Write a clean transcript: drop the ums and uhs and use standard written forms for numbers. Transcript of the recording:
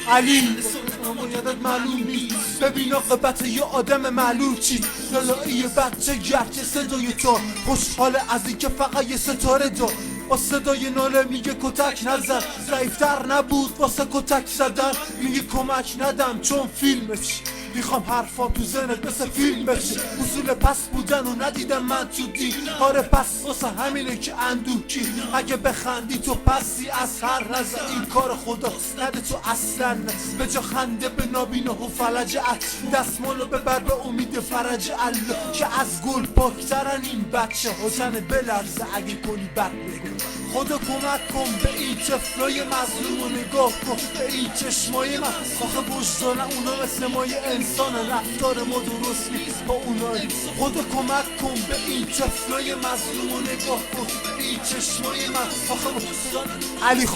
علی اما یادت معلوم نیست. ببین عاقبت یه آدم معلوم چی. لالایی بچه گرچه صدای تو خوشحال از این که فقط یه ستاره دار با صدای ناله میگه کتک نزن. ضعیفتر نبود واسه کتک زدن. میگه کمک ندم چون فیلمش میخوام حرفا تو ذهنت مثل فیلم بشه. اصول پس بودن و ندیدم من تو دین. آره پس واسه همینه که اندوه کی. اگه بخندی تو پسی از هر نظر. این کار خدا نده تو اصلا به جا خنده به نابینه و فلج دستمالو ببر به امید فرج الله که از گل پاکترن این بچه ها. زنه بلرزه اگه کنی بد بگو. خدا کمک کن به این طفلای مظلوم و نگاه کن به این چشمای من. آخه وجدانه اونا مثل مای انسان. رفتار ما درست نیست با اونایی. خدا کمک کن به این طفلای مظلوم و نگاه کن به این چشمای من. آخه وجدانه علی